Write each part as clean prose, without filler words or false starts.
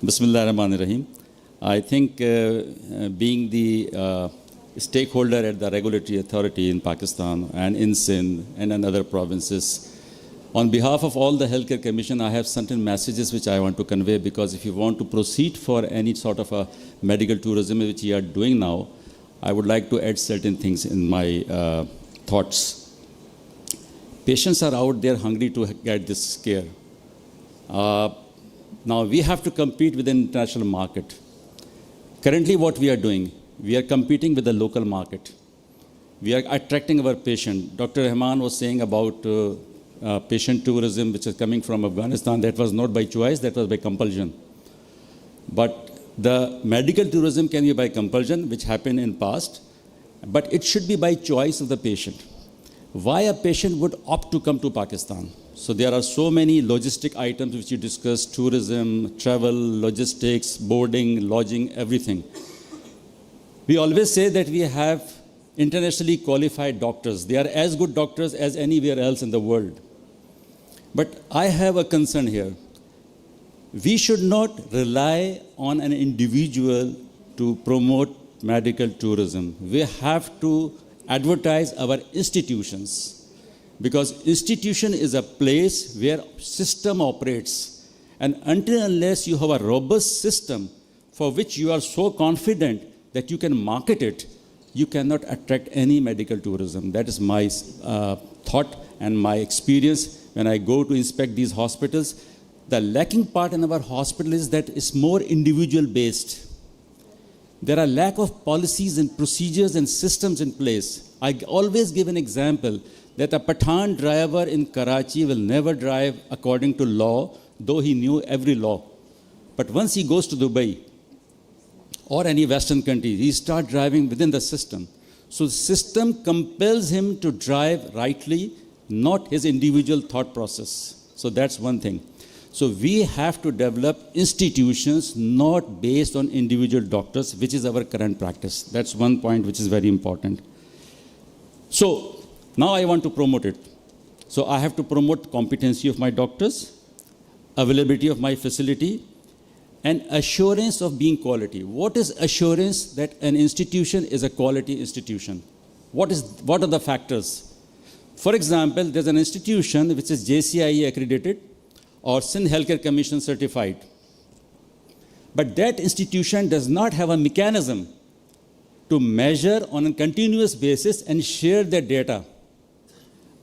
Bismillah ar-Rahman ar-Rahim. I think being the stakeholder at the regulatory authority in Pakistan and in Sindh and in other provinces, on behalf of all the Healthcare Commission, I have certain messages which I want to convey, because if you want to proceed for any sort of a medical tourism which you are doing now, I would like to add certain things in my thoughts. Patients are out there hungry to get this care. Now we have to compete with the international market. Currently what we are doing, we are competing with the local market. We are attracting our patient. Dr. Rahman was saying about patient tourism which is coming from Afghanistan. That was not by choice, that was by compulsion. But the medical tourism can be by compulsion, which happened in past, but it should be by choice of the patient. Why a patient would opt to come to Pakistan? So there are so many logistic items which you discussed: tourism, travel, logistics, boarding, lodging, everything. We always say that we have internationally qualified doctors. They are as good doctors as anywhere else in the world. But I have a concern here. We should not rely on an individual to promote medical tourism. We have to advertise our institutions, because institution is a place where system operates. And until unless you have a robust system for which you are so confident that you can market it, you cannot attract any medical tourism. That is my thought and my experience when I go to inspect these hospitals. The lacking part in our hospital is that it's more individual based. There are lack of policies and procedures and systems in place. I always give an example that a Pathan driver in Karachi will never drive according to law, though he knew every law. But once he goes to Dubai or any Western country, he starts driving within the system. So the system compels him to drive rightly, not his individual thought process. So that's one thing. So we have to develop institutions not based on individual doctors, which is our current practice. That's one point which is very important. So now I want to promote it. So I have to promote competency of my doctors, availability of my facility, and assurance of being quality. What is assurance that an institution is a quality institution? What are the factors? For example, there's an institution which is JCIE accredited or Sindh Healthcare Commission certified. But that institution does not have a mechanism to measure on a continuous basis and share their data.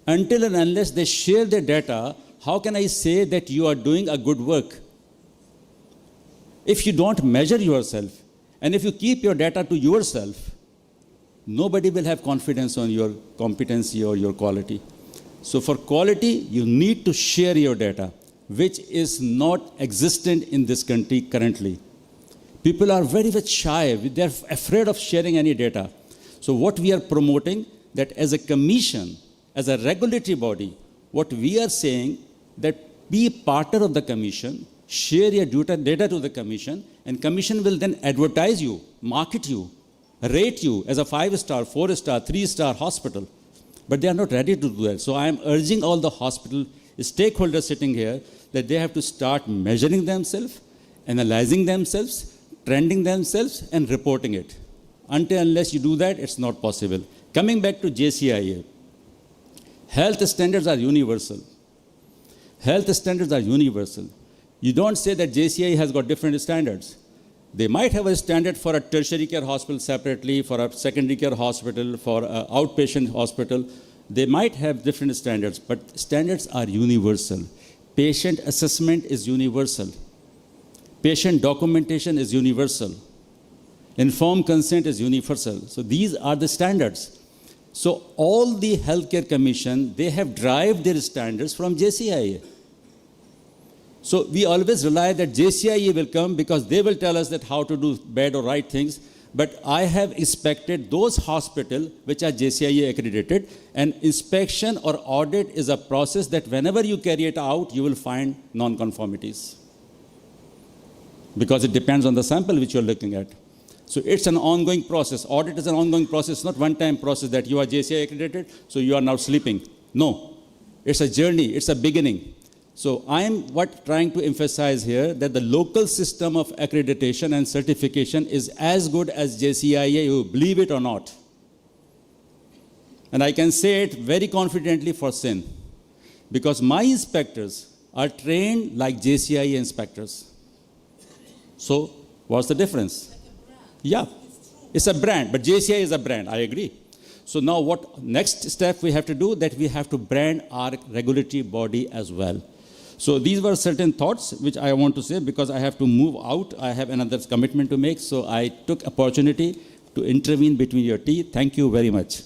Until and unless they share their data, how can I say that you are doing a good work? If you don't measure yourself, and if you keep your data to yourself, nobody will have confidence on your competency or your quality. So for quality, you need to share your data, which is not existent in this country currently. People are very much shy. They're afraid of sharing any data. So what we are promoting, that as a commission, as a regulatory body, what we are saying, that be partner of the commission, share your data to the commission, and commission will then advertise you, market you, rate you as a 5-star, 4-star, 3-star hospital. But they are not ready to do that. So I am urging all the hospital stakeholders sitting here that they have to start measuring themselves, analyzing themselves, trending themselves, and reporting it. Until unless you do that, it's not possible. Coming back to JCIE, health standards are universal. Health standards are universal. You don't say that JCIE has got different standards. They might have a standard for a tertiary care hospital separately, for a secondary care hospital, for an outpatient hospital. They might have different standards, but standards are universal. Patient assessment is universal. Patient documentation is universal. Informed consent is universal. So these are the standards. So all the healthcare commission, they have derived their standards from JCIE. So we always rely that JCIE will come because they will tell us that how to do bad or right things. But I have inspected those hospitals which are JCIE accredited, and inspection or audit is a process that whenever you carry it out, you will find non-conformities. Because it depends on the sample which you're looking at. So it's an ongoing process. Audit is an ongoing process, not one-time process that you are JCIE accredited, so you are now sleeping. No, it's a journey, it's a beginning. So I am trying to emphasize here that the local system of accreditation and certification is as good as JCIA, you believe it or not. And I can say it very confidently for SIN, because my inspectors are trained like JCIA inspectors. So what's the difference? Yeah, it's a brand, but JCIA is a brand, I agree. So now what next step we have to do, that we have to brand our regulatory body as well. So these were certain thoughts which I want to say, because I have to move out. I have another commitment to make. So I took opportunity to intervene between your teeth. Thank you very much.